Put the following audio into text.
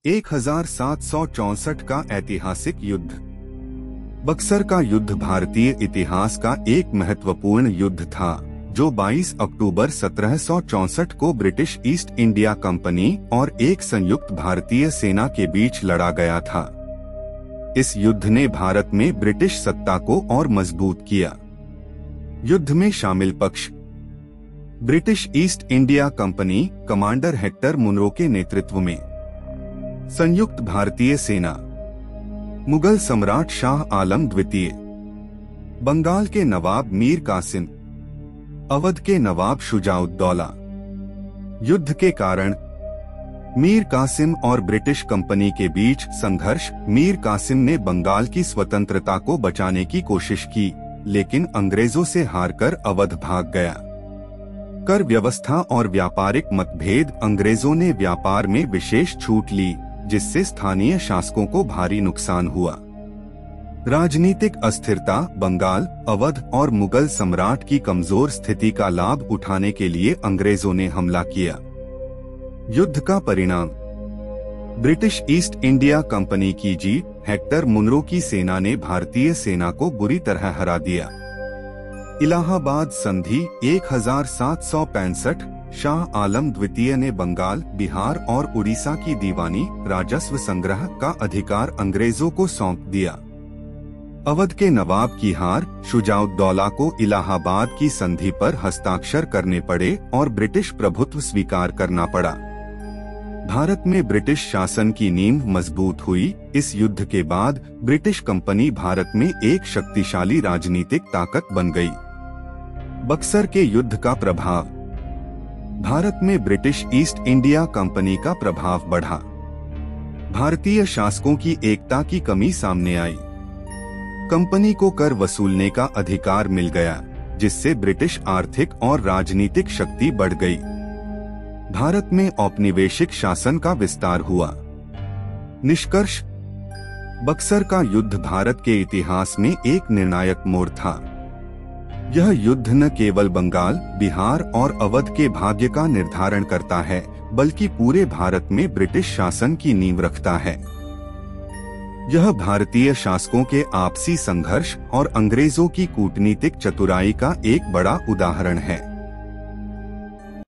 1764 का ऐतिहासिक युद्ध। बक्सर का युद्ध भारतीय इतिहास का एक महत्वपूर्ण युद्ध था, जो 22 अक्टूबर 1764 को ब्रिटिश ईस्ट इंडिया कंपनी और एक संयुक्त भारतीय सेना के बीच लड़ा गया था। इस युद्ध ने भारत में ब्रिटिश सत्ता को और मजबूत किया। युद्ध में शामिल पक्ष: British East India Company commander Hector Munro के नेतृत्व में, संयुक्त भारतीय सेना मुगल सम्राट शाह आलम द्वितीय, बंगाल के नवाब मीर कासिम, अवध के नवाब शुजाउद्दौला। युद्ध के कारण मीर कासिम और ब्रिटिश कंपनी के बीच संघर्ष। मीर कासिम ने बंगाल की स्वतंत्रता को बचाने की कोशिश की, लेकिन अंग्रेजों से हारकर अवध भाग गया। कर व्यवस्था और व्यापारिक मतभेद: अंग्रेजों ने व्यापार में विशेष छूट ली, जिससे स्थानीय शासकों को भारी नुकसान हुआ। राजनीतिक अस्थिरता: बंगाल, अवध और मुगल सम्राट की कमजोर स्थिति का लाभ उठाने के लिए अंग्रेजों ने हमला किया। युद्ध का परिणाम: ब्रिटिश ईस्ट इंडिया कंपनी की जीत। हेक्टर मुनरो की सेना ने भारतीय सेना को बुरी तरह हरा दिया। इलाहाबाद संधि 1765। शाह आलम द्वितीय ने बंगाल, बिहार और उड़ीसा की दीवानी राजस्व संग्रह का अधिकार अंग्रेजों को सौंप दिया। अवध के नवाब की हार: शुजाउद्दौला को इलाहाबाद की संधि पर हस्ताक्षर करने पड़े और ब्रिटिश प्रभुत्व स्वीकार करना पड़ा। भारत में ब्रिटिश शासन की नींव मजबूत हुई। इस युद्ध के बाद ब्रिटिश कंपनी भारत में एक शक्तिशाली राजनीतिक ताकत बन गई। बक्सर के युद्ध का प्रभाव: भारत में ब्रिटिश ईस्ट इंडिया कंपनी का प्रभाव बढ़ा। भारतीय शासकों की एकता की कमी सामने आई। कंपनी को कर वसूलने का अधिकार मिल गया, जिससे ब्रिटिश आर्थिक और राजनीतिक शक्ति बढ़ गई। भारत में औपनिवेशिक शासन का विस्तार हुआ। निष्कर्ष: बक्सर का युद्ध भारत के इतिहास में एक निर्णायक मोड़ था। यह युद्ध न केवल बंगाल, बिहार और अवध के भाग्य का निर्धारण करता है, बल्कि पूरे भारत में ब्रिटिश शासन की नींव रखता है। यह भारतीय शासकों के आपसी संघर्ष और अंग्रेजों की कूटनीतिक चतुराई का एक बड़ा उदाहरण है।